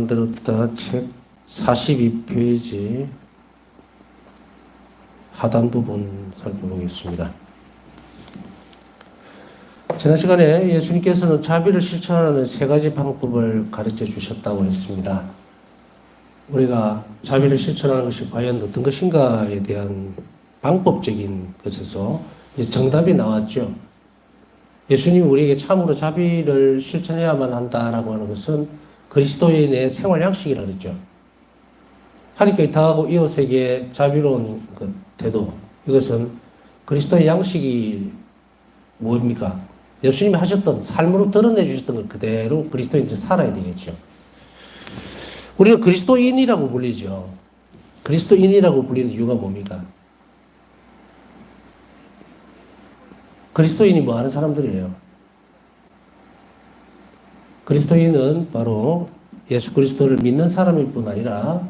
만들었다 책 42페이지 하단 부분 살펴보겠습니다. 지난 시간에 예수님께서는 자비를 실천하는 세 가지 방법을 가르쳐 주셨다고 했습니다. 우리가 자비를 실천하는 것이 과연 어떤 것인가에 대한 방법적인 것에서 정답이 나왔죠. 예수님이 우리에게 참으로 자비를 실천해야만 한다라고 하는 것은 그리스도인의 생활 양식이라고 그랬죠. 하나님께 다하고 이웃에게 자비로운 태도, 이것은 그리스도의 양식이 뭡니까? 예수님이 하셨던 삶으로 드러내 주셨던 것 그대로 그리스도인들이 살아야 되겠죠. 우리가 그리스도인이라고 불리죠. 그리스도인이라고 불리는 이유가 뭡니까? 그리스도인이 뭐 하는 사람들이에요? 그리스도인은 바로 예수 그리스도를 믿는 사람일 뿐 아니라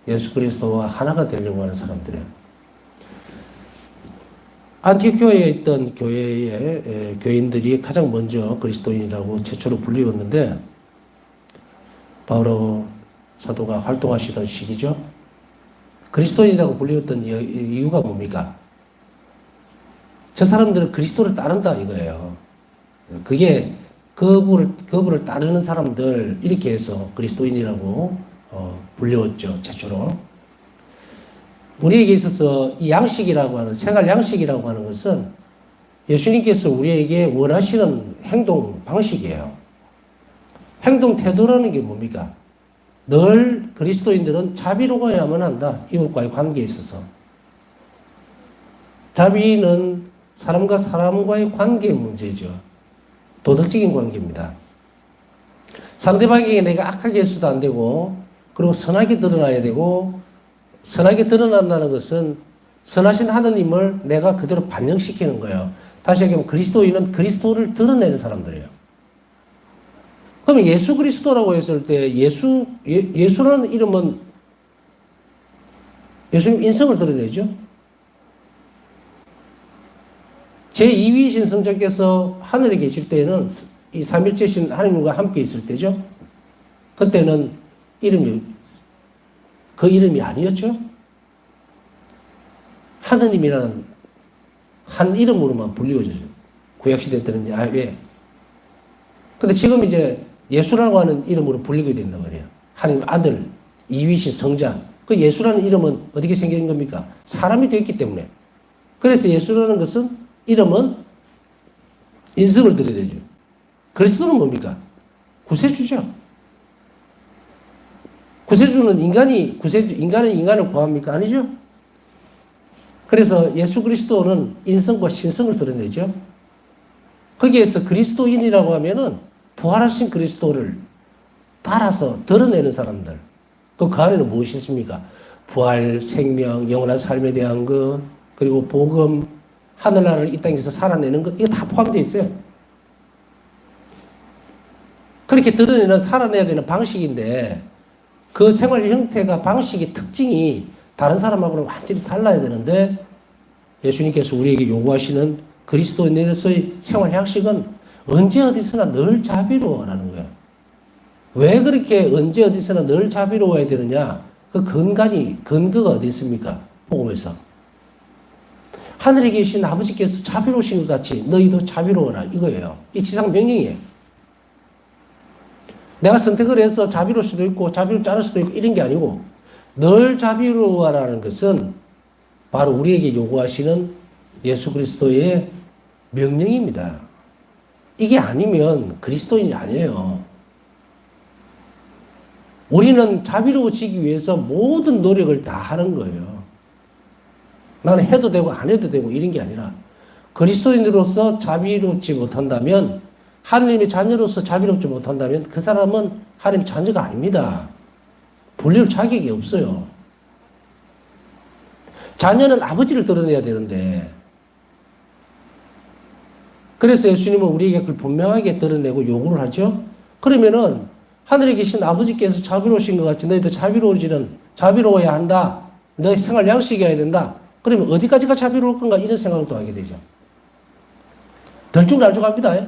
예수 그리스도와 하나가 되려고 하는 사람들이에요. 안티오키아에 있던 교회의 교인들이 가장 먼저 그리스도인이라고 최초로 불리웠는데 바로 사도가 활동하시던 시기죠. 그리스도인이라고 불리웠던 이유가 뭡니까? 저 사람들은 그리스도를 따른다 이거예요. 그게 그분을 따르는 사람들 이렇게 해서 그리스도인이라고 불리웠죠. 최초로. 우리에게 있어서 이 양식이라고 하는 생활 양식이라고 하는 것은 예수님께서 우리에게 원하시는 행동 방식이에요. 행동 태도라는 게 뭡니까? 늘 그리스도인들은 자비로워야만 한다. 이웃과의 관계에 있어서. 자비는 사람과 사람과의 관계의 문제죠. 도덕적인 관계입니다. 상대방에게 내가 악하게 해서도 안 되고, 그리고 선하게 드러나야 되고, 선하게 드러난다는 것은 선하신 하느님을 내가 그대로 반영시키는 거예요. 다시 얘기하면 그리스도인은 그리스도를 드러내는 사람들이에요. 그러면 예수 그리스도라고 했을 때 예수라는 이름은 예수님 인성을 드러내죠. 제2위신 성자께서 하늘에 계실 때에는 이 삼일체신 하나님과 함께 있을 때죠. 그때는 그 이름이 아니었죠. 하느님이라는 한 이름으로만 불리워져요. 구약시대 때는 야훼. 근데 지금 이제 예수라고 하는 이름으로 불리게 된단 말이에요. 하나님 아들, 2위신 성자. 그 예수라는 이름은 어떻게 생긴 겁니까? 사람이 되었기 때문에. 그래서 예수라는 것은 이름은 인성을 드러내죠. 그리스도는 뭡니까? 구세주죠. 구세주는 인간은 인간을 구합니까? 아니죠. 그래서 예수 그리스도는 인성과 신성을 드러내죠. 거기에서 그리스도인이라고 하면은 부활하신 그리스도를 따라서 드러내는 사람들. 그 안에는 무엇이 있습니까? 부활, 생명, 영원한 삶에 대한 것, 그리고 복음, 하늘나라를 이 땅에서 살아내는 것, 이거 다 포함되어 있어요. 그렇게 드러내는 살아내야 되는 방식인데 그 생활 형태가 방식의 특징이 다른 사람하고는 완전히 달라야 되는데 예수님께서 우리에게 요구하시는 그리스도인으로서의 생활 양식은 언제 어디서나 늘 자비로워라는 거예요. 왜 그렇게 언제 어디서나 늘 자비로워야 되느냐? 그 근거가 어디 있습니까? 복음에서. 하늘에 계신 아버지께서 자비로우신 것 같이 너희도 자비로워라 이거예요. 이 지상 명령이에요. 내가 선택을 해서 자비로울 수도 있고 자비롭지 않을 수도 있고 이런 게 아니고 늘 자비로워라는 것은 바로 우리에게 요구하시는 예수 그리스도의 명령입니다. 이게 아니면 그리스도인이 아니에요. 우리는 자비로워지기 위해서 모든 노력을 다 하는 거예요. 나는 해도 되고 안 해도 되고 이런 게 아니라 그리스도인으로서 자비롭지 못한다면 하나님의 자녀로서 자비롭지 못한다면 그 사람은 하나님의 자녀가 아닙니다. 불릴 자격이 없어요. 자녀는 아버지를 드러내야 되는데 그래서 예수님은 우리에게 그걸 분명하게 드러내고 요구를 하죠. 그러면은 하늘에 계신 아버지께서 자비로우신 것 같이 너희도 자비로워야 한다. 너의 생활 양식이어야 된다. 그러면 어디까지가 자비로울 건가 이런 생각을 또 하게 되죠. 덜쭉날쭉합니다.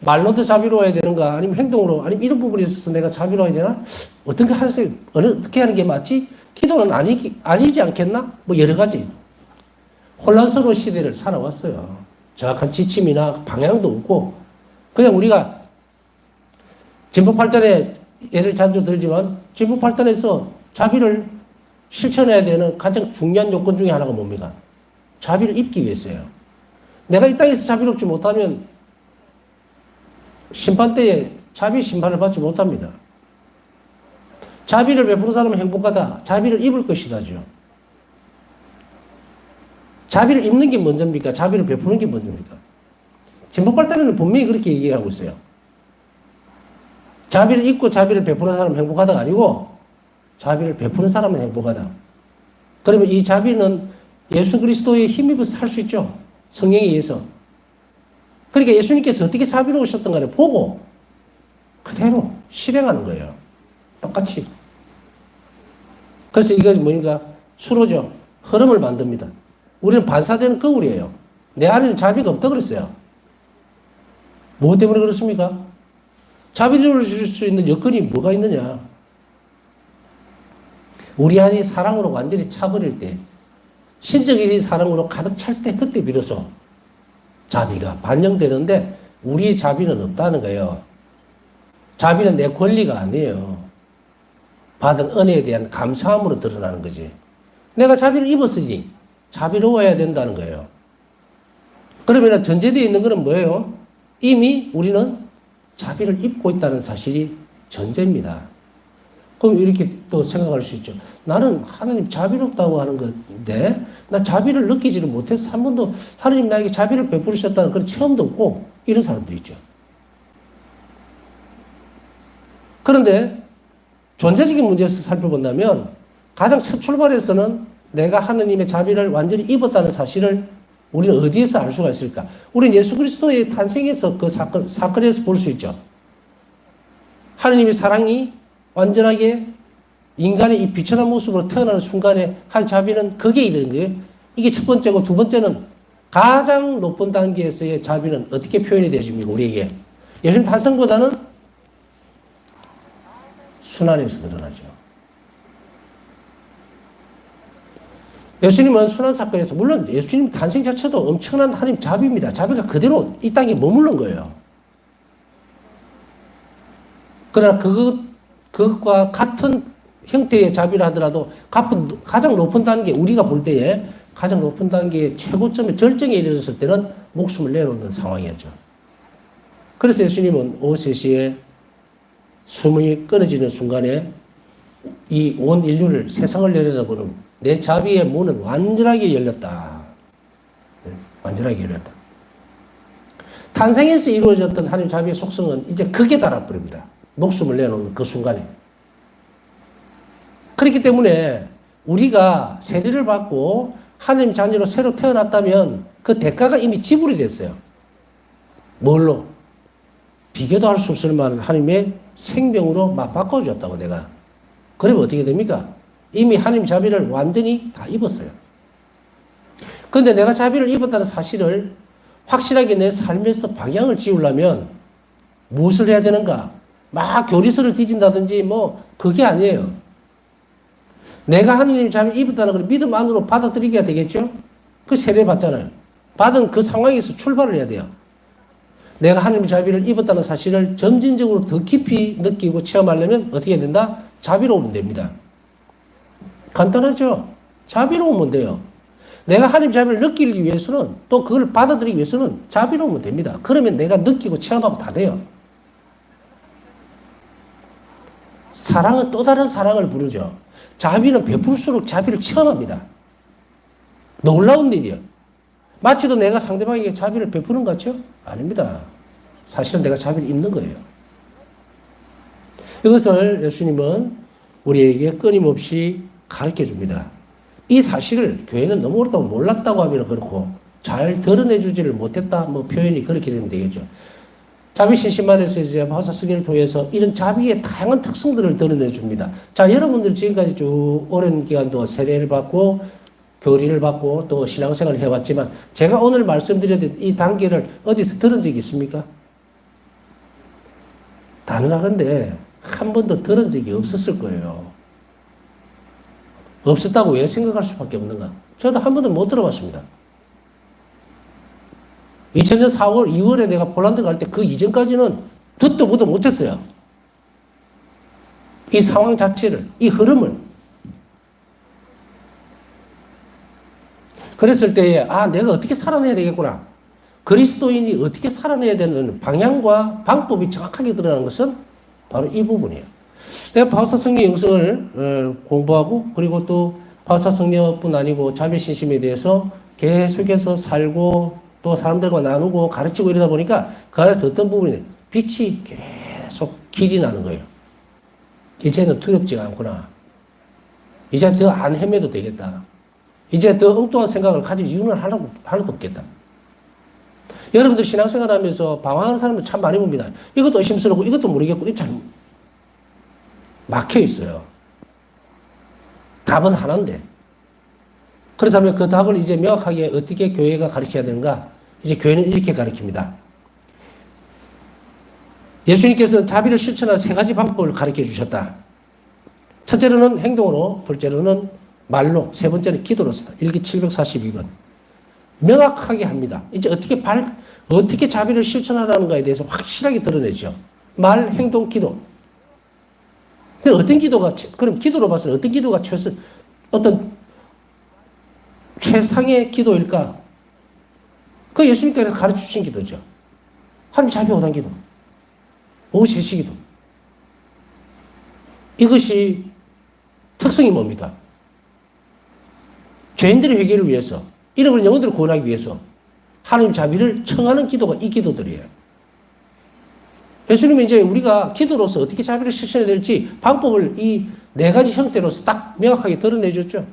말로도 자비로워야 되는가? 아니면 행동으로? 아니면 이런 부분에 있어서 내가 자비로워야 되나? 어떻게 하는 게 맞지? 기도는 아니지 않겠나? 뭐 여러 가지. 혼란스러운 시대를 살아왔어요. 정확한 지침이나 방향도 없고, 그냥 우리가 진보팔단에 예를 자주 들지만, 진보팔단에서 자비를 실천해야 되는 가장 중요한 요건 중에 하나가 뭡니까? 자비를 입기 위해서요. 내가 이 땅에서 자비롭지 못하면 심판대에 자비 심판을 받지 못합니다. 자비를 베푸는 사람은 행복하다. 자비를 입을 것이다죠. 자비를 입는 게 먼저입니까? 자비를 베푸는 게 먼저입니까? 진보발달에는 분명히 그렇게 얘기하고 있어요. 자비를 입고 자비를 베푸는 사람은 행복하다가 아니고 자비를 베푸는 사람은 행복하다. 그러면 이 자비는 예수 그리스도의 힘입어서 할 수 있죠. 성령에 의해서. 그러니까 예수님께서 어떻게 자비로우셨던가를 보고 그대로 실행하는 거예요. 똑같이. 그래서 이건 뭐니까? 수로죠. 흐름을 만듭니다. 우리는 반사되는 거울이에요. 내 안에는 자비가 없다고 그랬어요. 뭐 때문에 그렇습니까? 자비를 줄 수 있는 여건이 뭐가 있느냐? 우리 안이 사랑으로 완전히 차버릴 때, 신적인 사랑으로 가득 찰 때, 그때 비로소 자비가 반영되는데, 우리의 자비는 없다는 거예요. 자비는 내 권리가 아니에요. 받은 은혜에 대한 감사함으로 드러나는 거지. 내가 자비를 입었으니 자비로워야 된다는 거예요. 그러면 전제되어 있는 것은 뭐예요? 이미 우리는 자비를 입고 있다는 사실이 전제입니다. 그럼 이렇게 또 생각할 수 있죠. 나는 하나님 자비롭다고 하는 건데, 나 자비를 느끼지를 못해서 한 번도 하나님 나에게 자비를 베푸셨다는 그런 체험도 없고, 이런 사람도 있죠. 그런데 존재적인 문제에서 살펴본다면, 가장 첫 출발에서는 내가 하나님의 자비를 완전히 입었다는 사실을 우리는 어디에서 알 수가 있을까? 우리는 예수 그리스도의 탄생에서 그 사건에서 볼 수 있죠. 하나님의 사랑이 완전하게 인간의 이 비천한 모습으로 태어나는 순간에 한 자비는 거기에 이르는 거예요. 이게 첫 번째고, 두 번째는 가장 높은 단계에서의 자비는 어떻게 표현이 되십니까? 우리에게. 예수님 탄생보다는 순환에서 드러나죠. 예수님은 순환 사건에서, 물론 예수님 탄생 자체도 엄청난 하나님 자비입니다. 자비가 그대로 이 땅에 머무른 거예요. 그러나 그것과 같은 형태의 자비를 하더라도 가장 높은 단계, 우리가 볼 때에 가장 높은 단계의 최고점의 절정에 이르렀을 때는 목숨을 내놓는 상황이었죠. 그래서 예수님은 오후 3시에 숨이 끊어지는 순간에 이 온 인류를, 세상을 내려다보는 내 자비의 문은 완전하게 열렸다. 완전하게 열렸다. 탄생에서 이루어졌던 하나님 자비의 속성은 이제 극에 달아버립니다. 목숨을 내놓는 그 순간에. 그렇기 때문에 우리가 세례를 받고 하나님 자녀로 새로 태어났다면 그 대가가 이미 지불이 됐어요. 뭘로? 비교도 할 수 없을 만한 하나님의 생명으로 막 바꿔주었다고 내가. 그러면 어떻게 됩니까? 이미 하나님 자비를 완전히 다 입었어요. 그런데 내가 자비를 입었다는 사실을 확실하게 내 삶에서 방향을 지우려면 무엇을 해야 되는가? 막 교리서를 뒤진다든지 뭐 그게 아니에요. 내가 하나님 자비를 입었다는 걸 믿음 안으로 받아들이게 되겠죠? 그 세례 받잖아요. 받은 그 상황에서 출발을 해야 돼요. 내가 하나님의 자비를 입었다는 사실을 점진적으로 더 깊이 느끼고 체험하려면 어떻게 해야 된다? 자비로우면 됩니다. 간단하죠? 자비로우면 돼요. 내가 하나님 자비를 느끼기 위해서는, 또 그걸 받아들이기 위해서는 자비로우면 됩니다. 그러면 내가 느끼고 체험하면 다 돼요. 사랑은 또 다른 사랑을 부르죠. 자비는 베풀수록 자비를 체험합니다. 놀라운 일이에요. 마치도 내가 상대방에게 자비를 베푸는 것 같죠? 아닙니다. 사실은 내가 자비를 입는 거예요. 이것을 예수님은 우리에게 끊임없이 가르쳐 줍니다. 이 사실을 교회는 너무 오랫동안 몰랐다고 하면 그렇고, 잘 드러내주지를 못했다, 뭐 표현이 그렇게 되면 되겠죠. 자비 신심만에서 이제 마사 쓰기를 통해서 이런 자비의 다양한 특성들을 드러내 줍니다. 자, 여러분들 지금까지 쭉 오랜 기간 동안 세례를 받고, 교리를 받고, 또 신앙생활을 해왔지만, 제가 오늘 말씀드린 이 단계를 어디서 들은 적이 있습니까? 가능하건데 한 번도 들은 적이 없었을 거예요. 없었다고 왜 생각할 수밖에 없는가? 저도 한 번도 못 들어봤습니다. 2000년 4월, 2월에 내가 폴란드 갈 때 그 이전까지는 듣도 보도 못했어요. 이 상황 자체를, 이 흐름을. 그랬을 때에, 아, 내가 어떻게 살아내야 되겠구나. 그리스도인이 어떻게 살아내야 되는 방향과 방법이 정확하게 드러나는 것은 바로 이 부분이에요. 내가 바오사 성령 영성을 공부하고, 그리고 또 바오사 성령뿐 아니고 자비신심에 대해서 계속해서 살고, 또 사람들과 나누고 가르치고 이러다 보니까 그 안에서 어떤 부분이 빛이 계속 길이 나는 거예요. 이제는 두렵지가 않구나. 이제 더 안 헤매도 되겠다. 이제 더 엉뚱한 생각을 가질 이유는 하나도 없겠다. 여러분들 신앙생활 하면서 방황하는 사람들 참 많이 봅니다. 이것도 의심스럽고 이것도 모르겠고 이거 잘 막혀 있어요. 답은 하나인데. 그렇다면 그 답을 이제 명확하게 어떻게 교회가 가르쳐야 되는가? 이제 교회는 이렇게 가르칩니다. 예수님께서는 자비를 실천하는 세 가지 방법을 가르쳐 주셨다. 첫째로는 행동으로, 둘째로는 말로, 세 번째는 기도로서다. 일기 742번. 명확하게 합니다. 이제 어떻게 자비를 실천하라는가에 대해서 확실하게 드러내죠. 말, 행동, 기도. 근데 어떤 기도가, 그럼 기도로 봤을 때 어떤 기도가 최상의 기도일까? 그 예수님께서 가르쳐 주신 기도죠. 하나님 자비 5단 기도. 오세시 기도. 이것이 특성이 뭡니까? 죄인들의 회개를 위해서, 잃어버린 영혼들을 구원하기 위해서 하나님 자비를 청하는 기도가 이 기도들이에요. 예수님은 이제 우리가 기도로서 어떻게 자비를 실천해야 될지 방법을 이 네 가지 형태로서 딱 명확하게 드러내줬죠.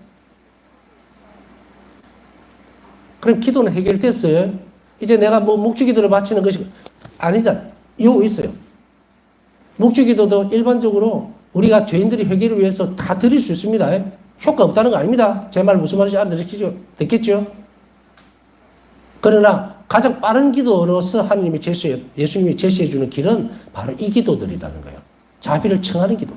그럼 기도는 해결됐어요. 이제 내가 뭐 묵주기도를 바치는 것이 아니다. 이거 있어요. 묵주기도도 일반적으로 우리가 죄인들의 회개를 위해서 다 드릴 수 있습니다. 효과 없다는 거 아닙니다. 제 말 무슨 말인지 듣겠죠? 그러나 가장 빠른 기도로서 예수님이 제시해 주는 길은 바로 이 기도들이라는 거예요. 자비를 청하는 기도.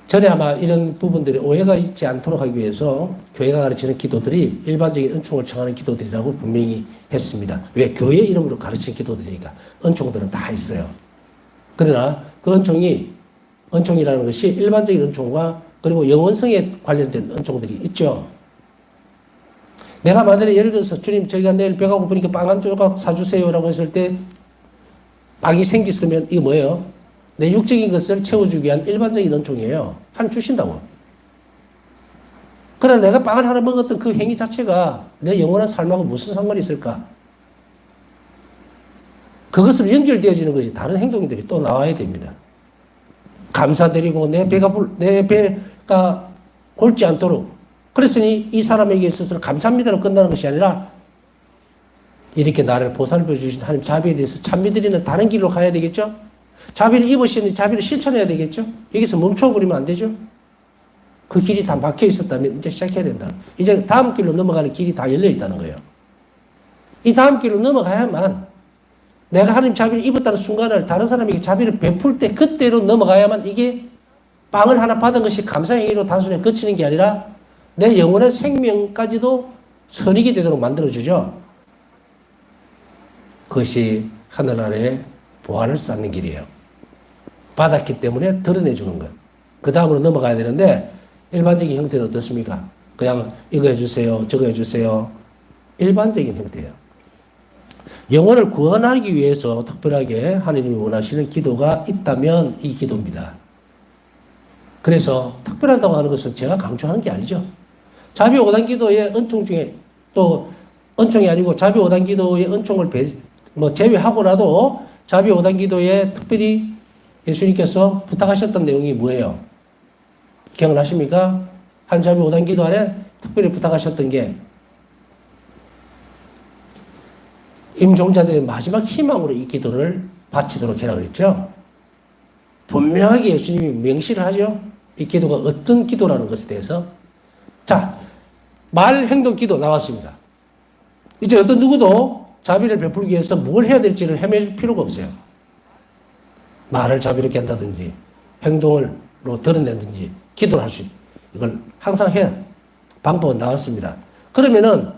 전에 아마 이런 부분들이 오해가 있지 않도록 하기 위해서 교회가 가르치는 기도들이 일반적인 은총을 청하는 기도들이라고 분명히 했습니다. 왜? 교회 이름으로 가르치는 기도들이니까. 은총들은 다 있어요. 그러나 그 은총이라는 것이 일반적인 은총과 그리고 영원성에 관련된 은총들이 있죠. 내가 만약에 예를 들어서 주님 저희가 내일 배가 고프니까 빵 한 조각 사주세요라고 했을 때 빵이 생겼으면 이게 뭐예요? 내 육적인 것을 채워주기 위한 일반적인 은총이에요. 한 주신다고. 그러나 내가 빵을 하나 먹었던 그 행위 자체가 내 영원한 삶하고 무슨 상관이 있을까? 그것으로 연결되어지는 것이 다른 행동들이 또 나와야 됩니다. 감사드리고 내 배가 골지 않도록. 그랬으니 이 사람에게 있어서는 감사합니다로 끝나는 것이 아니라 이렇게 나를 보살펴 주신 하나님 자비에 대해서 찬미드리는 다른 길로 가야 되겠죠? 자비를 입으시니 자비를 실천해야 되겠죠? 여기서 멈춰버리면 안 되죠? 그 길이 다 막혀 있었다면 이제 시작해야 된다. 이제 다음 길로 넘어가는 길이 다 열려 있다는 거예요. 이 다음 길로 넘어가야만 내가 하나님 자비를 입었다는 순간을 다른 사람에게 자비를 베풀 때 그때로 넘어가야만 이게 빵을 하나 받은 것이 감사행위로 단순히 그치는 게 아니라 내 영혼의 생명까지도 선익이 되도록 만들어주죠. 그것이 하늘 아래 보화를 쌓는 길이에요. 받았기 때문에 드러내주는 것. 그 다음으로 넘어가야 되는데 일반적인 형태는 어떻습니까? 그냥 이거 해주세요. 저거 해주세요. 일반적인 형태예요. 영혼을 구원하기 위해서 특별하게 하나님이 원하시는 기도가 있다면 이 기도입니다. 그래서 특별하다고 하는 것은 제가 강조하는 게 아니죠. 자비 5단 기도의 은총 중에 또 은총이 아니고 자비 5단 기도의 은총을 제외하고라도 자비 5단 기도에 특별히 예수님께서 부탁하셨던 내용이 뭐예요? 기억나십니까? 한 자비 5단 기도 안에 특별히 부탁하셨던 게 임종자들의 마지막 희망으로 이 기도를 바치도록 해라 그랬죠. 분명하게 예수님이 명시를 하죠. 이 기도가 어떤 기도라는 것에 대해서. 자, 말, 행동, 기도 나왔습니다. 이제 어떤 누구도 자비를 베풀기 위해서 뭘 해야 될지를 헤맬 필요가 없어요. 말을 자비롭게 한다든지 행동으로 드러낸다든지 기도를 할 수 있고 이걸 항상 해야 방법은 나왔습니다. 그러면은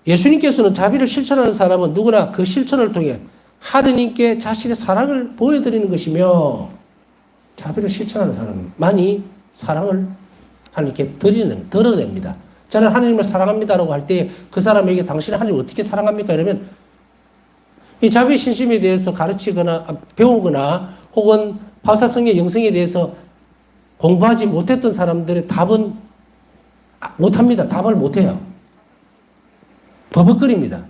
예수님께서는 자비를 실천하는 사람은 누구나 그 실천을 통해 하느님께 자신의 사랑을 보여드리는 것이며 자비를 실천하는 사람만이 사랑을 하나님께 드러냅니다. 저는 하나님을 사랑합니다라고 할 때 그 사람에게 당신은 하나님을 어떻게 사랑합니까? 이러면 이 자비 신심에 대해서 가르치거나 배우거나 혹은 바사성의 영성에 대해서 공부하지 못했던 사람들의 답은 못합니다. 답을 못해요. 버벅거립니다.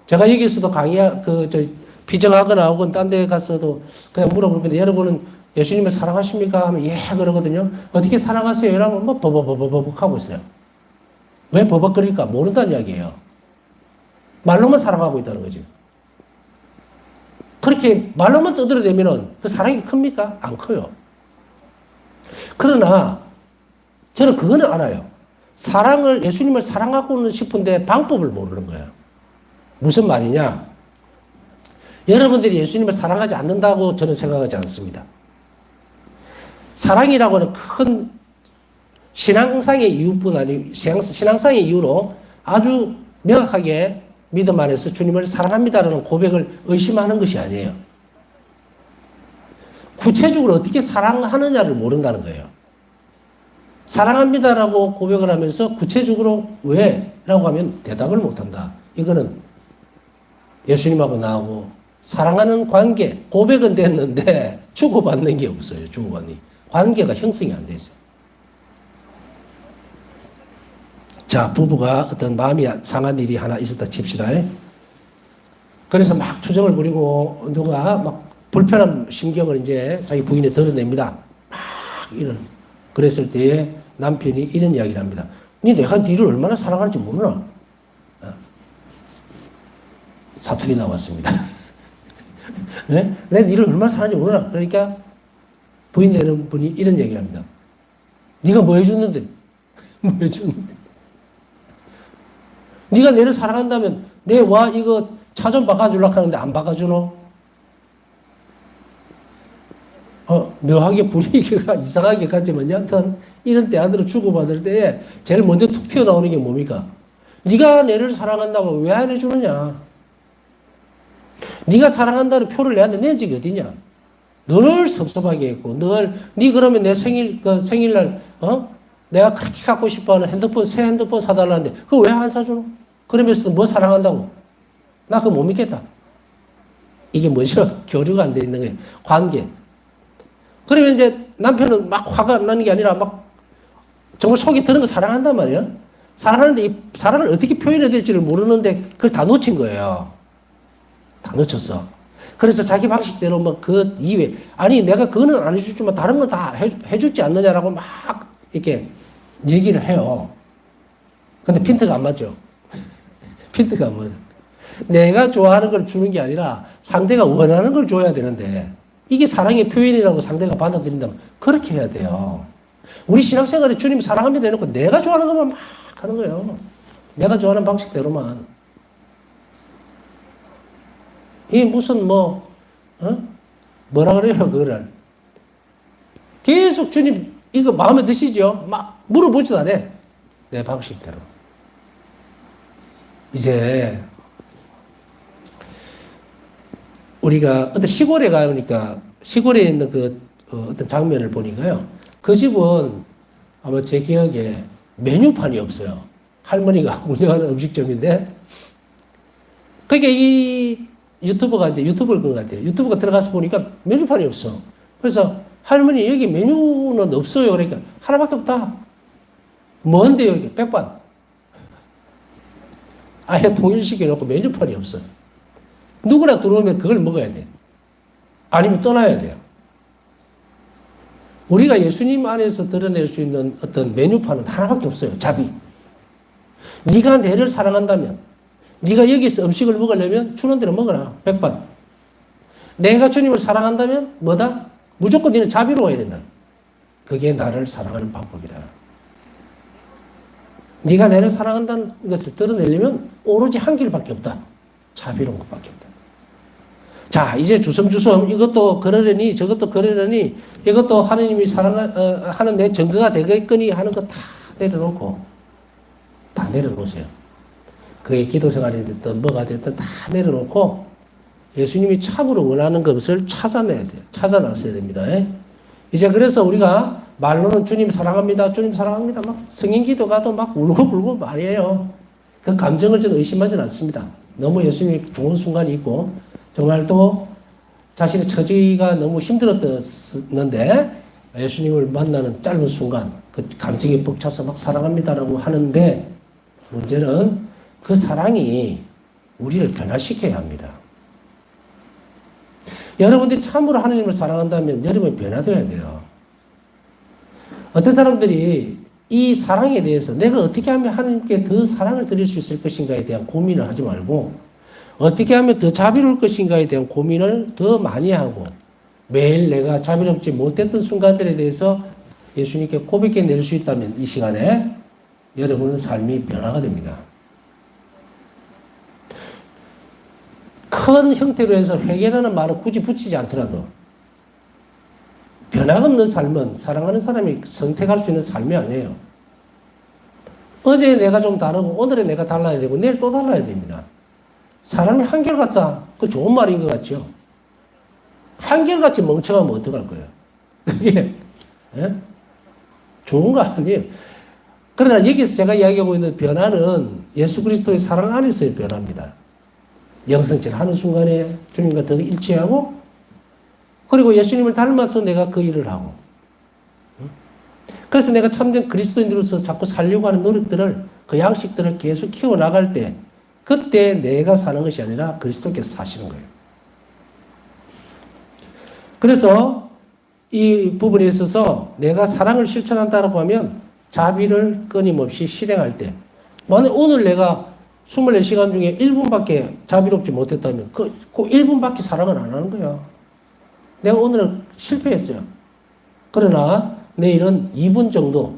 제가 여기서도 비정하거나 혹은 딴 데 가서도 그냥 물어보는데 여러분은 예수님을 사랑하십니까? 하면 예 그러거든요. 어떻게 사랑하세요? 이러면 뭐 버벅버벅 하고 있어요. 왜 버벅거릴까? 모른다는 이야기예요. 말로만 사랑하고 있다는 거죠. 그렇게 말로만 떠들어대면은 그 사랑이 큽니까? 안 커요. 그러나 저는 그거는 알아요. 예수님을 사랑하고는 싶은데 방법을 모르는 거예요. 무슨 말이냐? 여러분들이 예수님을 사랑하지 않는다고 저는 생각하지 않습니다. 사랑이라고 하는 큰 신앙상의 이유뿐 아니고 신앙상의 이유로 아주 명확하게 믿음 안에서 주님을 사랑합니다라는 고백을 의심하는 것이 아니에요. 구체적으로 어떻게 사랑하느냐를 모른다는 거예요. 사랑합니다라고 고백을 하면서 구체적으로 왜? 라고 하면 대답을 못한다. 이거는 예수님하고 나하고 사랑하는 관계, 고백은 됐는데 주고받는 게 없어요. 주고받는 관계가 형성이 안 돼 있어요. 자, 부부가 어떤 마음이 상한 일이 하나 있었다 칩시다. 그래서 막 투정을 부리고 누가 막 불편한 심경을 이제 자기 부인에 드러냅니다. 막 이런. 그랬을 때에 남편이 이런 이야기를 합니다. 내가 니를 얼마나 사랑하는지 모르나? 사투리 나왔습니다. 네? 내가 니를 얼마나 사랑하는지 모르나? 그러니까 부인 되는 분이 이런 얘기를 합니다. 네가 뭐 해줬는데? 뭐 해줬는데? 네가 내를 사랑한다면 내 와 이거 차 좀 바꿔주려고 하는데 안 바꿔주노? 묘하게 분위기가 이상하게 갔지만 여하튼 이런 때 아들을 주고받을 때에 제일 먼저 툭 튀어나오는 게 뭡니까? 네가 내를 사랑한다고 왜 안 해주느냐? 네가 사랑한다는 표를 내한테 낸 적이 어디냐? 늘 섭섭하게 했고 네 그러면 내 생일날 내가 그렇게 갖고 싶어하는 새 핸드폰 사달라는데 그거 왜 안 사주노? 그러면서 뭐 사랑한다고? 나 그거 못 믿겠다. 이게 뭐죠? 교류가 안 돼 있는 거예요. 관계. 그러면 이제 남편은 막 화가 나는 게 아니라 막 정말 속이 드는 거 사랑한단 말이에요. 사랑하는데 이 사랑을 어떻게 표현해야 될지를 모르는데 그걸 다 놓친 거예요. 다 놓쳤어. 그래서 자기 방식대로 뭐 그 이외에 아니 내가 그거는 안 해주지만 다른 건 다 해줬지 않느냐라고 막 이렇게 얘기를 해요. 근데 핀트가 안 맞죠. 핀트가 안 맞아. 내가 좋아하는 걸 주는 게 아니라 상대가 원하는 걸 줘야 되는데 이게 사랑의 표현이라고 상대가 받아들인다면 그렇게 해야 돼요. 우리 신앙생활에 주님 사랑합니다 해놓고 내가 좋아하는 것만 막 하는 거예요. 내가 좋아하는 방식대로만. 이 무슨 뭐라 그래요 그거를. 계속 주님 이거 마음에 드시죠? 막 물어보지도 않아. 내 방식대로. 이제 우리가 어떤 시골에 가니까 시골에 있는 어떤 장면을 보니까요. 그 집은 아마 제 기억에 메뉴판이 없어요. 할머니가 운영하는 음식점인데 그게 이 유튜버가 이제 유튜버일 것 같아요. 유튜버가 들어가서 보니까 메뉴판이 없어. 그래서 할머니 여기 메뉴는 없어요. 그러니까 하나밖에 없다. 뭔데요? 여기 백반. 아예 통일시켜놓고 메뉴판이 없어요. 누구나 들어오면 그걸 먹어야 돼. 아니면 떠나야 돼요. 우리가 예수님 안에서 드러낼 수 있는 어떤 메뉴판은 하나밖에 없어요. 자비. 네가 내를 사랑한다면 네가 여기서 음식을 먹으려면 주는 대로 먹어라. 백반. 내가 주님을 사랑한다면 뭐다? 무조건 너는 자비로워야 된다. 그게 나를 사랑하는 방법이다. 네가 나를 사랑한다는 것을 드러내려면 오로지 한 길밖에 없다. 자비로운 것밖에 없다. 자, 이제 주섬주섬 이것도 그러려니 저것도 그러려니 이것도 하느님이 사랑하는 내 증거가 되겠거니 하는 거 다 내려놓고 다 내려놓으세요. 그게 기도 생활이 됐든 뭐가 됐든 다 내려놓고 예수님이 참으로 원하는 것을 찾아내야 돼요. 찾아놨어야 됩니다. 이제 그래서 우리가 말로는 주님 사랑합니다. 주님 사랑합니다. 막 성인 기도가도 막 울고불고 말이에요. 그 감정을 저는 의심하지 않습니다. 너무 예수님이 좋은 순간이 있고 정말 또 자신의 처지가 너무 힘들었는데 예수님을 만나는 짧은 순간 그 감정이 벅차서 막 사랑합니다라고 하는데 문제는 그 사랑이 우리를 변화시켜야 합니다. 여러분들이 참으로 하나님을 사랑한다면 여러분이 변화되어야 돼요. 어떤 사람들이 이 사랑에 대해서 내가 어떻게 하면 하나님께 더 사랑을 드릴 수 있을 것인가에 대한 고민을 하지 말고 어떻게 하면 더 자비로울 것인가에 대한 고민을 더 많이 하고 매일 내가 자비롭지 못했던 순간들에 대해서 예수님께 고백해 낼 수 있다면 이 시간에 여러분의 삶이 변화가 됩니다. 큰 형태로 해서 회개라는 말을 굳이 붙이지 않더라도 변화가 없는 삶은 사랑하는 사람이 선택할 수 있는 삶이 아니에요. 어제 내가 좀 다르고 오늘은 내가 달라야 되고 내일 또 달라야 됩니다. 사람이 한결같다. 그 좋은 말인 것 같죠? 한결같이 멍청하면 어떡할 거예요? 그게 좋은 거 아니에요. 그러나 여기서 제가 이야기하고 있는 변화는 예수 그리스도의 사랑 안에서의 변화입니다. 영성질 하는 순간에 주님과 더 일치하고 그리고 예수님을 닮아서 내가 그 일을 하고 그래서 내가 참된 그리스도인으로서 자꾸 살려고 하는 노력들을 그 양식들을 계속 키워나갈 때 그때 내가 사는 것이 아니라 그리스도께서 사시는 거예요. 그래서 이 부분에 있어서 내가 사랑을 실천한다고 하면 자비를 끊임없이 실행할 때 만약 오늘 내가 24시간 중에 1분밖에 자비롭지 못했다면 그 1분밖에 사랑을 안 하는 거야. 내가 오늘은 실패했어요. 그러나 내일은 2분 정도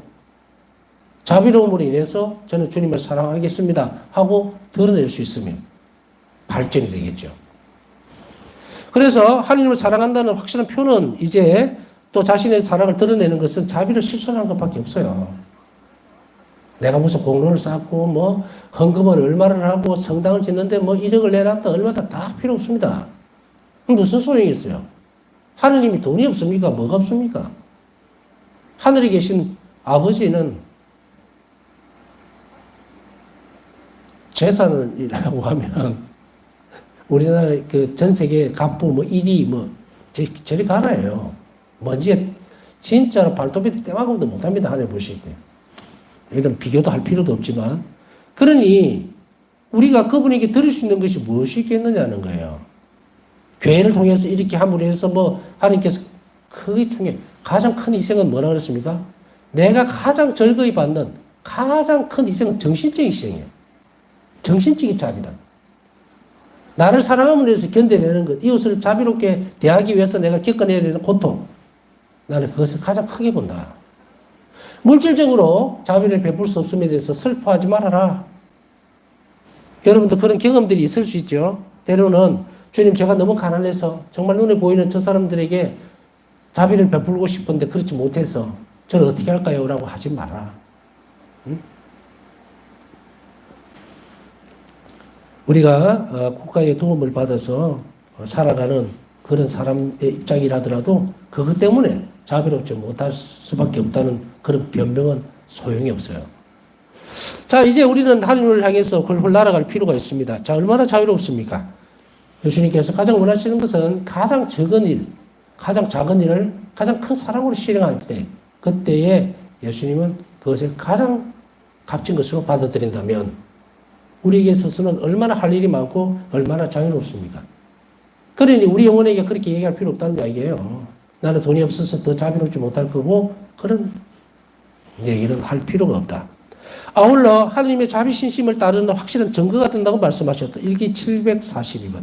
자비로움으로 인해서 저는 주님을 사랑하겠습니다 하고 드러낼 수 있으면 발전이 되겠죠. 그래서 하나님을 사랑한다는 확실한 표는 이제 또 자신의 사랑을 드러내는 것은 자비를 실천하는 것밖에 없어요. 내가 무슨 공로를 쌓고 뭐 헌금을 얼마를 하고 성당을 짓는데 뭐 1억을 내놨다 얼마다 다 필요 없습니다. 무슨 소용이 있어요? 하느님이 돈이 없습니까? 뭐가 없습니까? 하늘에 계신 아버지는 재산이라고 하면 우리나라 그 전 세계 갑부 뭐 1위 뭐 저리 가라예요. 먼지에 진짜로 발톱에 떼막음도 못합니다. 하늘 보실 때. 일단 비교도 할 필요도 없지만 그러니 우리가 그분에게 드릴 수 있는 것이 무엇이 있겠느냐는 거예요. 교회를 통해서 이렇게 함으로 해서 뭐 하나님께서 그 중에 가장 큰 희생은 뭐라 그랬습니까? 내가 가장 즐거이 받는 가장 큰 희생은 정신적인 희생이에요. 정신적인 자비다. 나를 사랑함으로 해서 견뎌내는 것, 이웃을 자비롭게 대하기 위해서 내가 겪어내야 되는 고통, 나는 그것을 가장 크게 본다. 물질적으로 자비를 베풀 수 없음에 대해서 슬퍼하지 말아라. 여러분도 그런 경험들이 있을 수 있죠. 때로는 주님 제가 너무 가난해서 정말 눈에 보이는 저 사람들에게 자비를 베풀고 싶은데 그렇지 못해서 저를 어떻게 할까요? 라고 하지 마라. 응? 우리가 국가의 도움을 받아서 살아가는 그런 사람의 입장이라더라도 그것 때문에 자비롭지 못할 수밖에 없다는 그런 변명은 소용이 없어요. 자, 이제 우리는 하나님을 향해서 훌훌 날아갈 필요가 있습니다. 자, 얼마나 자유롭습니까? 예수님께서 가장 원하시는 것은 가장 적은 일, 가장 작은 일을 가장 큰 사랑으로 실행할 때 그때에 예수님은 그것을 가장 값진 것으로 받아들인다면 우리에게 있어서는 얼마나 할 일이 많고 얼마나 자유롭습니까? 그러니 우리 영혼에게 그렇게 얘기할 필요 없다는 이야기예요. 나는 돈이 없어서 더 자비롭지 못할 거고 그런 얘기는 할 필요가 없다. 아울러 하나님의 자비신심을 따르는 확실한 증거가 된다고 말씀하셨다. 일기 742번.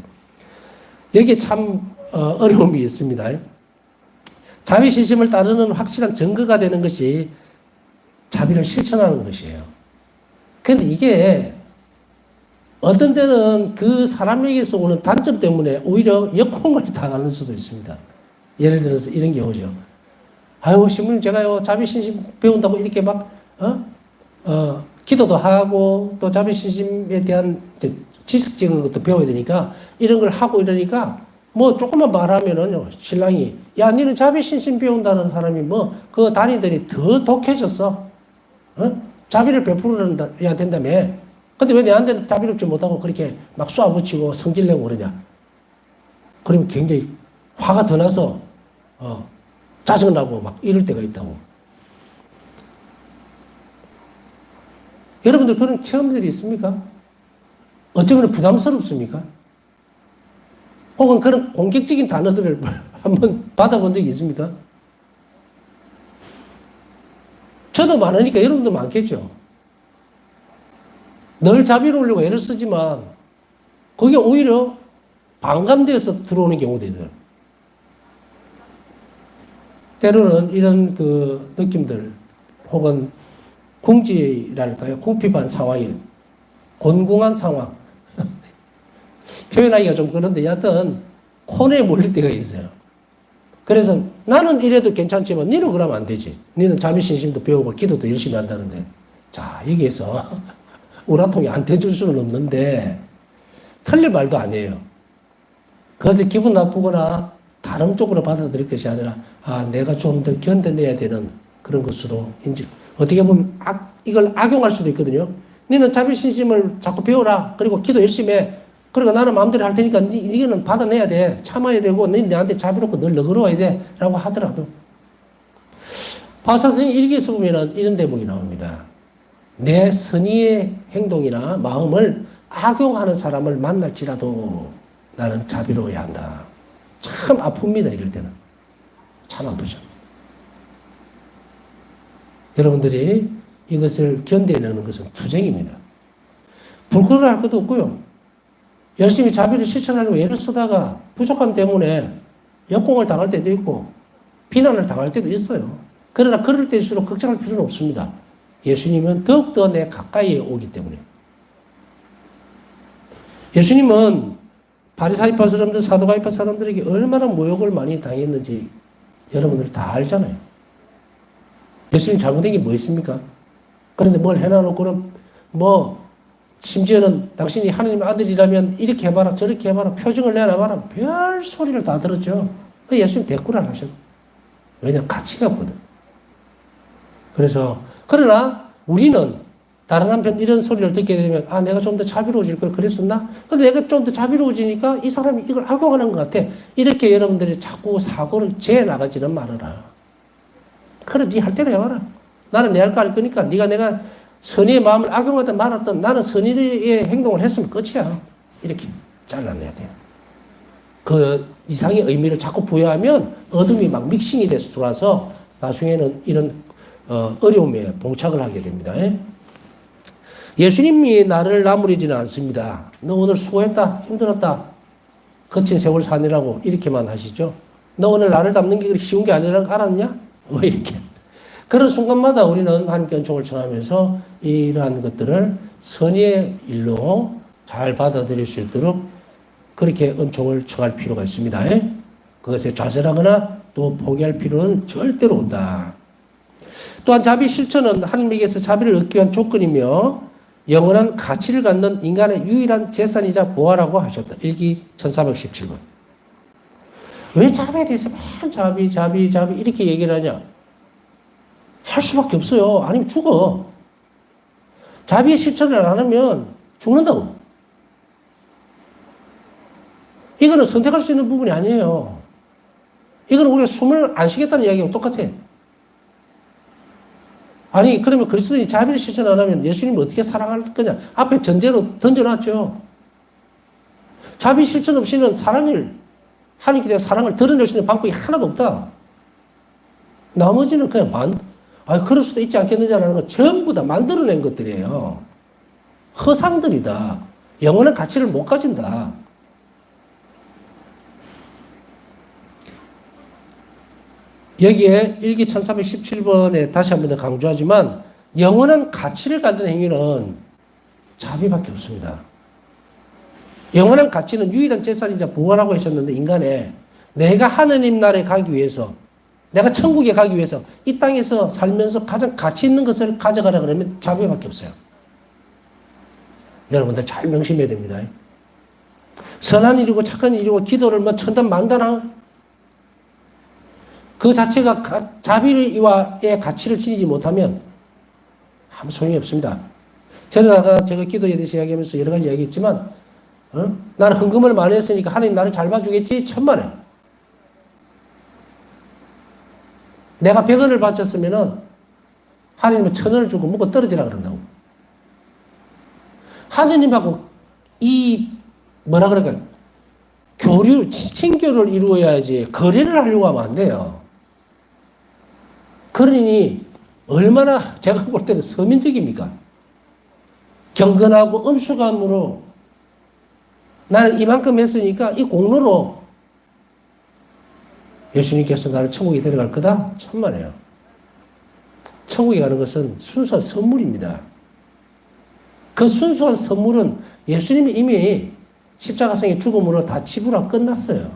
여기에 참 어려움이 있습니다. 자비신심을 따르는 확실한 증거가 되는 것이 자비를 실천하는 것이에요. 그런데 이게 어떤 때는 그 사람에게서 오는 단점 때문에 오히려 역공을 당하는 수도 있습니다. 예를 들어서 이런 경우죠. 아유, 신부님, 제가요, 자비신심 배운다고 이렇게 막, 기도도 하고, 또 자비신심에 대한 지식적인 것도 배워야 되니까, 이런 걸 하고 이러니까, 뭐, 조금만 말하면은요, 신랑이, 야, 니는 자비신심 배운다는 사람이 뭐, 그 단위들이 더 독해졌어. 자비를 베풀어야 된다며. 근데 왜 내한테는 자비롭지 못하고 그렇게 막 쏘아붙이고 성질내고 그러냐. 그러면 굉장히 화가 더 나서, 짜증나고 막 이럴 때가 있다고. 여러분들 그런 체험들이 있습니까? 어쩌면 부담스럽습니까? 혹은 그런 공격적인 단어들을 한번 받아본 적이 있습니까? 저도 많으니까 여러분도 많겠죠. 늘 자비로우려고 애를 쓰지만 그게 오히려 반감돼서 들어오는 경우도 있어요. 때로는 이런 그 느낌들 혹은 궁지랄까요? 궁핍한 상황이 곤궁한 상황 표현하기가 좀 그런데 여하튼 코너에 몰릴 때가 있어요. 그래서 나는 이래도 괜찮지만 니는 그러면 안 되지. 니는 자비신심도 배우고 기도도 열심히 한다는데 자 여기에서 우라통이 안 터질 수는 없는데 틀린 말도 아니에요. 그것을 기분 나쁘거나 다른 쪽으로 받아들일 것이 아니라 내가 좀 더 견뎌내야 되는 그런 것으로 인지 어떻게 보면 이걸 악용할 수도 있거든요. 너는 자비신심을 자꾸 배워라. 그리고 기도 열심히 해. 그리고 나는 마음대로 할 테니까 이거는 받아내야 돼. 참아야 되고 너 내한테 자비롭고 늘 너그러워야 돼. 라고 하더라도 바울사스님 일기에서 보면 이런 대목이 나옵니다. 내 선의의 행동이나 마음을 악용하는 사람을 만날지라도 나는 자비로워야 한다. 참 아픕니다. 이럴 때는. 참 아프죠. 여러분들이 이것을 견뎌내는 것은 투쟁입니다. 불쾌할 것도 없고요. 열심히 자비를 실천하려고 애를 쓰다가 부족함 때문에 역공을 당할 때도 있고 비난을 당할 때도 있어요. 그러나 그럴 때일수록 걱정할 필요는 없습니다. 예수님은 더욱더 내 가까이에 오기 때문에. 예수님은 바리사이파 사람들, 사도가이파 사람들에게 얼마나 모욕을 많이 당했는지 여러분들 다 알잖아요. 예수님 잘못된 게 뭐 있습니까? 그런데 뭘 해놔놓고는 심지어는 당신이 하나님 아들이라면 이렇게 해봐라 저렇게 해봐라 표정을 내놔봐라 별 소리를 다 들었죠. 예수님 대꾸를 안 하셨어요. 왜냐하면 가치가 없거든. 그러나 우리는 다른 한편 이런 소리를 듣게 되면 내가 좀 더 자비로워질 걸 그랬었나? 근데 내가 좀 더 자비로워지니까 이 사람이 이걸 악용하는 것 같아. 이렇게 여러분들이 자꾸 사고를 재어 나가지는 말아라. 그래 네 할 대로 해봐라. 나는 내 할 거 할 거니까 네가 내가 선의의 마음을 악용하든 말았든 나는 선의의 행동을 했으면 끝이야. 이렇게 잘라내야 돼요. 그 이상의 의미를 자꾸 부여하면 어둠이 막 믹싱이 돼서 들어와서 나중에는 이런 어려움에 봉착을 하게 됩니다. 예수님이 나를 나무리지는 않습니다. 너 오늘 수고했다. 힘들었다. 거친 세월 사느라고 이렇게만 하시죠. 너 오늘 나를 닮는 게 그렇게 쉬운 게 아니라는 거 알았냐? 이렇게. 그런 순간마다 우리는 하나님께 은총을 청하면서 이러한 것들을 선의의 일로 잘 받아들일 수 있도록 그렇게 은총을 청할 필요가 있습니다. 그것에 좌절하거나 또 포기할 필요는 절대로 없다. 또한 자비 실천은 하나님에게서 자비를 얻기 위한 조건이며 영원한 가치를 갖는 인간의 유일한 재산이자 보화라고 하셨다. 일기 1417번. 왜 자비에 대해서 맨 자비 이렇게 얘기를 하냐? 할 수밖에 없어요. 아니면 죽어. 자비의 실천을 안 하면 죽는다고. 이거는 선택할 수 있는 부분이 아니에요. 이거는 우리가 숨을 안 쉬겠다는 이야기하고 똑같아. 아니 그러면 그리스도인이 자비를 실천 안 하면 예수님을 어떻게 사랑할 거냐. 앞에 전제로 던져놨죠. 자비 실천 없이는 하나님께 대한 사랑을 드러낼 수 있는 방법이 하나도 없다. 나머지는 그냥 그럴 수도 있지 않겠느냐라는 건 전부 다 만들어낸 것들이에요. 허상들이다. 영원한 가치를 못 가진다. 여기에 일기 1417번에 다시 한 번 더 강조하지만 영원한 가치를 갖는 행위는 자비밖에 없습니다. 영원한 가치는 유일한 재산이자 부활하고 하셨는데 인간의 내가 하느님 나라에 가기 위해서 내가 천국에 가기 위해서 이 땅에서 살면서 가장 가치 있는 것을 가져가라 그러면 자비밖에 없어요. 여러분들 잘 명심해야 됩니다. 선한 일이고 착한 일이고 기도를 뭐 천단 만단하 그 자체가 자비와의 가치를 지니지 못하면 아무 소용이 없습니다. 저는 아까 제가 기도에 대해서 이야기하면서 여러 가지 이야기했지만 나는 헌금을 많이 했으니까 하나님 나를 잘 봐주겠지? 천만에. 내가 100원을 바쳤으면은 하나님은 1000원을 주고 묵고 떨어지라 그런다고. 하나님하고 뭐라 그럴까? 친교를 이루어야지 거래를 하려고 하면 안 돼요. 그러니 얼마나 제가 볼 때는 서민적입니까? 경건하고 엄숙함으로 나는 이만큼 했으니까 이 공로로 예수님께서 나를 천국에 데려갈 거다? 천만에요. 천국에 가는 것은 순수한 선물입니다. 그 순수한 선물은 예수님이 이미 십자가상의 죽음으로 다 지불하고 끝났어요.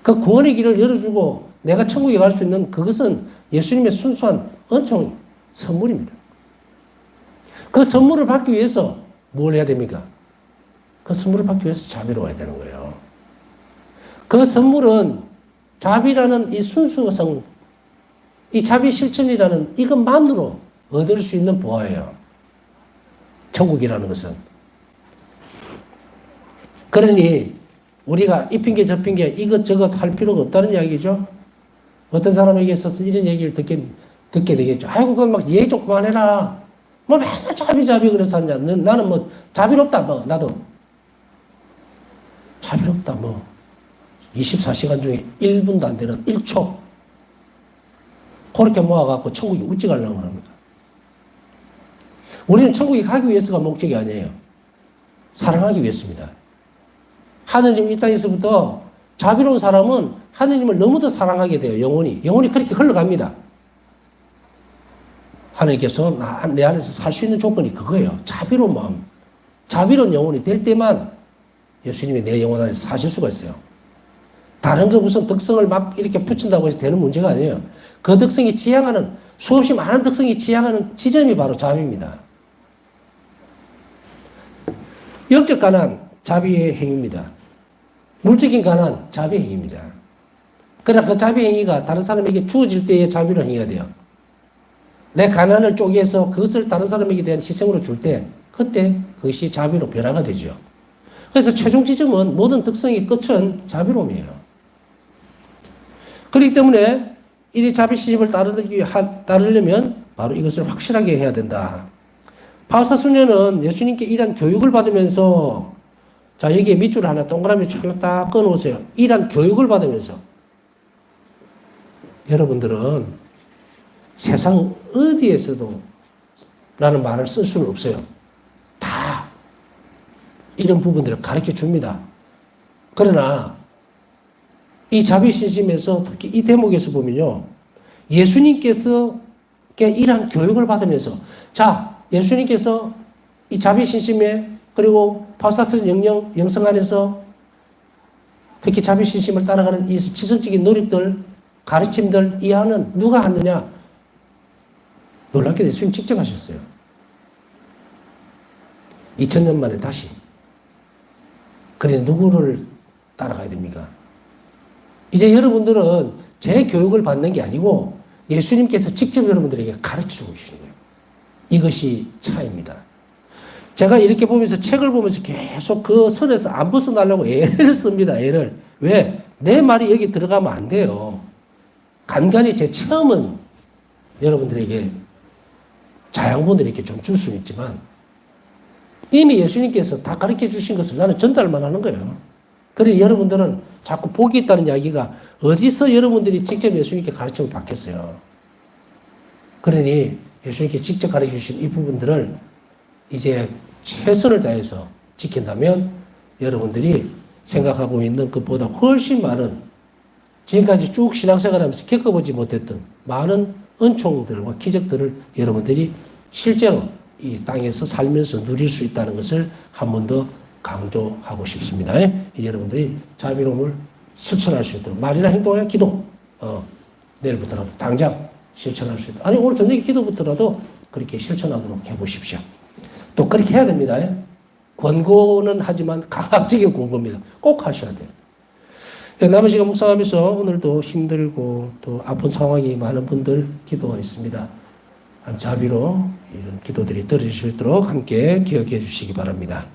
그 구원의 길을 열어주고 내가 천국에 갈 수 있는 그것은 예수님의 순수한 은총 선물입니다. 그 선물을 받기 위해서 뭘 해야 됩니까? 그 선물을 받기 위해서 자비로워야 되는 거예요. 그 선물은 자비라는 이 순수성, 이 자비 실천이라는 이것만으로 얻을 수 있는 보화예요. 천국이라는 것은. 그러니 우리가 이 핑계 저 핑계 이것저것 할 필요가 없다는 이야기죠. 어떤 사람에게 있어서 이런 얘기를 듣게 되겠죠. 아이고 그건 막 얘기 좀 그만해라. 뭐 맨날 자비 그래서 하냐. 나는 뭐 자비롭다 뭐 나도. 자비롭다 뭐 24시간 중에 1분도 안 되는 1초 그렇게 모아갖고 천국에 우찌 가려고 합니다. 우리는 천국에 가기 위해서가 목적이 아니에요. 사랑하기 위해서입니다. 하느님 이 땅에서부터 자비로운 사람은 하느님을 너무도 사랑하게 돼요. 영혼이 그렇게 흘러갑니다. 하느님께서 내 안에서 살 수 있는 조건이 그거예요. 자비로운 마음, 자비로운 영혼이 될 때만 예수님이 내 영혼 안에 사실 수가 있어요. 다른 거 무슨 덕성을 막 이렇게 붙인다고 해서 되는 문제가 아니에요. 그 덕성이 지향하는 수없이 많은 덕성이 지향하는 지점이 바로 자비입니다. 영적 가난 자비의 행위입니다. 물적인 가난 자비의 행위입니다. 그러나 그 자비 행위가 다른 사람에게 주어질 때의 자비로 행위가 돼요. 내 가난을 쪼개서 그것을 다른 사람에게 대한 희생으로 줄 때 그때 그것이 자비로 변화가 되죠. 그래서 최종 지점은 모든 덕성의 끝은 자비로움이에요. 그렇기 때문에 이 자비 시집을 따르려면 바로 이것을 확실하게 해야 된다. 바우사 수녀는 예수님께 이러한 교육을 받으면서 자 여기에 밑줄 하나 동그라미 하나 딱 꺼놓으세요. 이러한 교육을 받으면서 여러분들은 세상 어디에서도 라는 말을 쓸 수는 없어요. 다 이런 부분들을 가르쳐 줍니다. 그러나 이 자비신심에서 특히 이 대목에서 보면요. 예수님께서 이러한 교육을 받으면서 자 예수님께서 이 자비신심에 그리고 바우사스 영성 안에서 특히 자비신심을 따라가는 이 지성적인 노력들 가르침들 이하는 누가 하느냐? 놀랍게도 예수님 직접 하셨어요. 2000년 만에 다시. 그래 누구를 따라가야 됩니까? 이제 여러분들은 제 교육을 받는 게 아니고 예수님께서 직접 여러분들에게 가르쳐주고 계시는 거예요. 이것이 차이입니다. 제가 이렇게 보면서 책을 보면서 계속 그 선에서 안 벗어나려고 애를 씁니다. 애를. 왜? 내 말이 여기 들어가면 안 돼요. 간간히 제 체험은 여러분들에게 자양분들에게 좀 줄 수는 있지만 이미 예수님께서 다 가르쳐 주신 것을 나는 전달만 하는 거예요. 그러니 여러분들은 자꾸 복이 있다는 이야기가 어디서 여러분들이 직접 예수님께 가르침을 받겠어요. 그러니 예수님께 직접 가르쳐 주신 이 부분들을 이제 최선을 다해서 지킨다면 여러분들이 생각하고 있는 것보다 훨씬 많은 지금까지 쭉 신앙생활하면서 겪어보지 못했던 많은 은총들과 기적들을 여러분들이 실제로 이 땅에서 살면서 누릴 수 있다는 것을 한 번 더 강조하고 싶습니다. 여러분들이 자비로움을 실천할 수 있도록 말이나 행동이나 기도 내일부터라도 당장 실천할 수 있도록 아니 오늘 저녁 기도부터라도 그렇게 실천하도록 해보십시오. 또 그렇게 해야 됩니다. 권고는 하지만 강압적인 권고입니다. 꼭 하셔야 돼요. 남은 시간 묵상하면서 오늘도 힘들고 또 아픈 상황이 많은 분들 기도가 있습니다. 자비로 이런 기도들이 떨어질 수 있도록 함께 기억해 주시기 바랍니다.